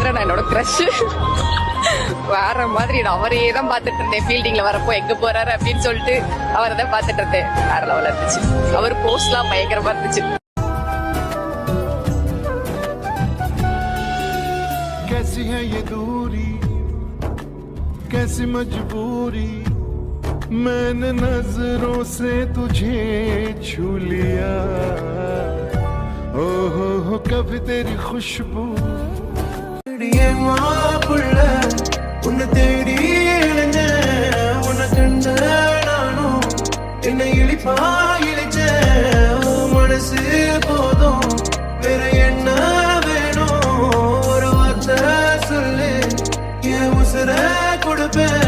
சந்திரன் என்னோட கிரஷ். வேற மாதிரி அவரையே தான் பாத்துட்டு இருந்தேன். ஃபீல்டிங்ல வரப்போ எங்க போறாரு அப்படின்னு சொல்லிட்டு அவரை தான் பாத்துட்டு இருந்தேன். வேற லெவல்ல இருந்துச்சு. அவர் போஸ்ட்லாம் பயங்கரமா இருந்துச்சு. कैसी है ये दूरी, कैसी मजबूरी, मैंने नजरों से तुझे छू लिया, ओ हो कभी तेरी खुशबू मापुள்ள உன்னை தேடி இளைஞ உன்னை கண்ட நானும் என்னை இழிப்பா இழைச்ச மனசு போதும் வேற என்ன வேணும் ஒரு வார்த்தை சொல்லு என் உசுர கொடுப்பேன்